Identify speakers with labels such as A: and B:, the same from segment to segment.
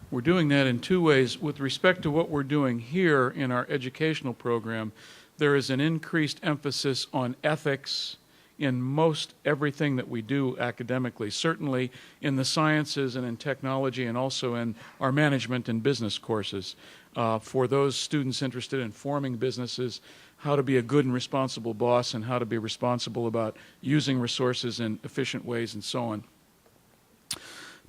A: We're doing that in two ways. With respect to what we're doing here in our educational program, there is an increased emphasis on ethics in most everything that we do academically, certainly in the sciences and in technology and also in our management and business courses. For those students interested in forming businesses, how to be a good and responsible boss and how to be responsible about using resources in efficient ways and so on.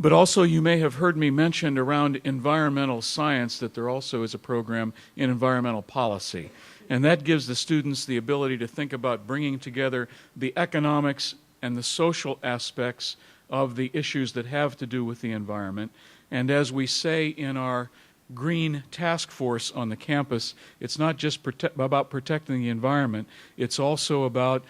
A: But also you may have heard me mention around environmental science that there also is a program in environmental policy. And that gives the students the ability to think about bringing together the economics and the social aspects of the issues that have to do with the environment. And as we say in our green task force on the campus, it's not just about protecting the environment, it's also about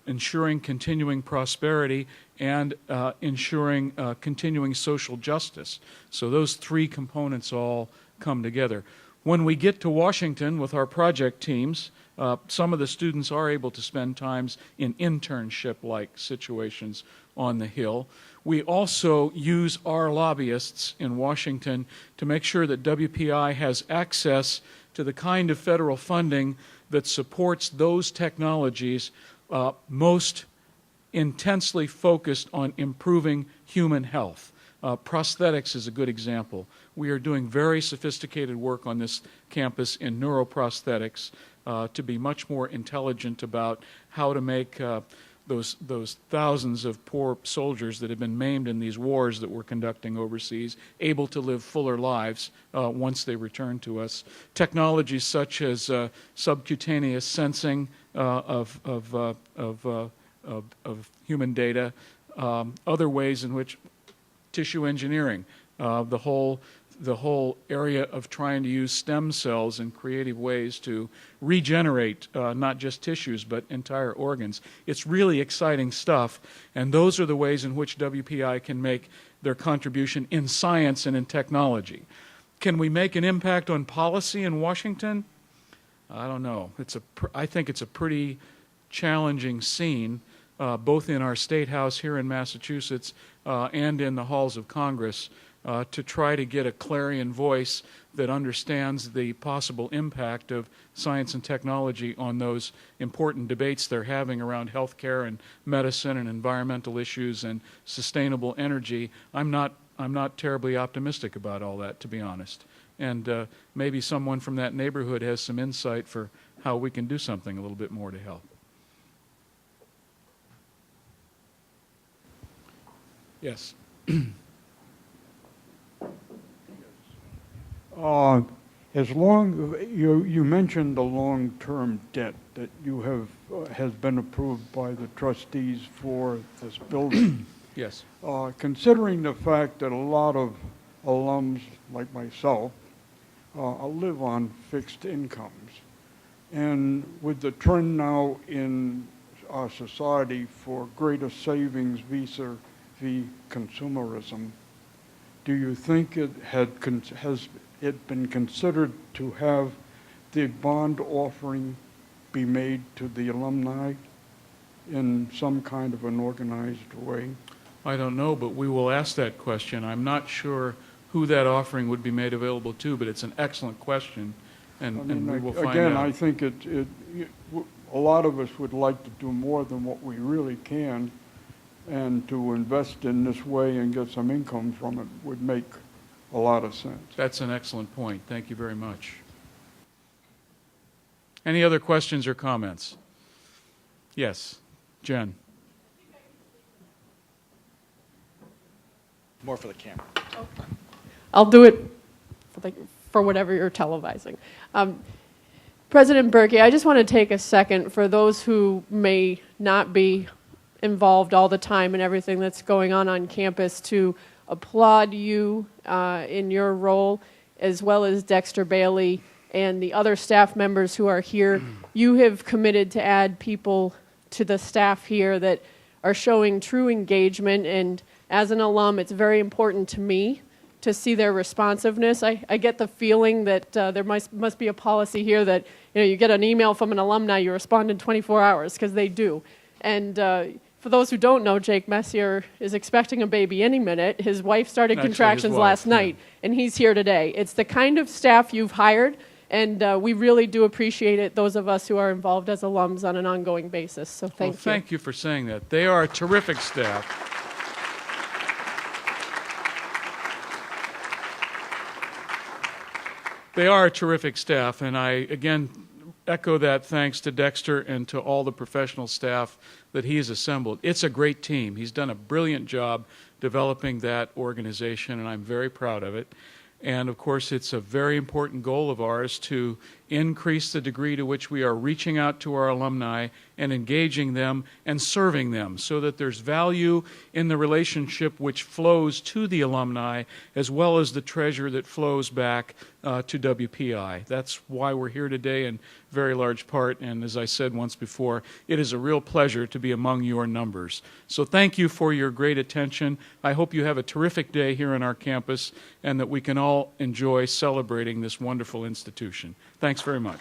A: ensuring continuing prosperity and ensuring continuing social justice. So those three components all come together. When we get to Washington with our project teams, some of the students are able to spend times in internship-like situations on the Hill. We also use our lobbyists in Washington to make sure that WPI has access to the kind of federal funding that supports those technologies most intensely focused on improving human health. Prosthetics is a good example. We are doing very sophisticated work on this campus in neuroprosthetics to be much more intelligent about how to make those thousands of poor soldiers that have been maimed in these wars that we're conducting overseas able to live fuller lives once they return to us. Technologies such as subcutaneous sensing of human data, other ways in which tissue engineering, the whole area of trying to use stem cells in creative ways to regenerate not just tissues but entire organs. It's really exciting stuff, and those are the ways in which WPI can make their contribution in science and in technology. Can we make an impact on policy in Washington? I don't know. I think it's a pretty challenging scene, both in our State House here in Massachusetts and in the halls of Congress, to try to get a clarion voice that understands the possible impact of science and technology on those important debates they're having around healthcare and medicine and environmental issues and sustainable energy. I'm not terribly optimistic about all that, to be honest. And maybe someone from that neighborhood has some insight for how we can do something a little bit more to help. Yes.
B: As long you mentioned the long-term debt that you have has been approved by the trustees for this building.
A: Yes.
B: Considering the fact that a lot of alums like myself live on fixed incomes, and with the trend now in our society for greater savings vis-a-vis consumerism, do you think it has it been considered to have the bond offering be made to the alumni in some kind of an organized way?
A: I don't know, but we will ask that question. I'm not sure who that offering would be made available to, but it's an excellent question, and we will find out.
B: Again, I think a lot of us would like to do more than what we really can, and to invest in this way and get some income from it would make a lot of sense.
A: That's an excellent point. Thank you very much. Any other questions or comments? Yes, Jen.
C: More for the camera.
D: I'll do it for whatever you're televising. President Berkey, I just want to take a second for those who may not be involved all the time in everything that's going on campus to applaud you in your role, as well as Dexter Bailey and the other staff members who are here. You have committed to add people to the staff here that are showing true engagement, and as an alum, it's very important to me to see their responsiveness. I get the feeling that there must be a policy here that you get an email from an alumni, you respond in 24 hours, because they do. And For those who don't know, Jake Messier is expecting a baby any minute. His wife started
A: Actually, his
D: contractions
A: wife,
D: last
A: yeah.
D: night, and he's here today. It's the kind of staff you've hired, and we really do appreciate it, those of us who are involved as alums on an ongoing basis. So
A: Well,
D: thank you.
A: thank you for saying that. They are a terrific staff. They are a terrific staff, and I, again, echo that thanks to Dexter and to all the professional staff that he has assembled. It's a great team. He's done a brilliant job developing that organization, and I'm very proud of it. And, of course, it's a very important goal of ours to increase the degree to which we are reaching out to our alumni and engaging them and serving them so that there's value in the relationship which flows to the alumni as well as the treasure that flows back to WPI. That's why we're here today in very large part, and as I said once before, it is a real pleasure to be among your numbers. So thank you for your great attention. I hope you have a terrific day here on our campus and that we can all enjoy celebrating this wonderful institution. Thanks very much.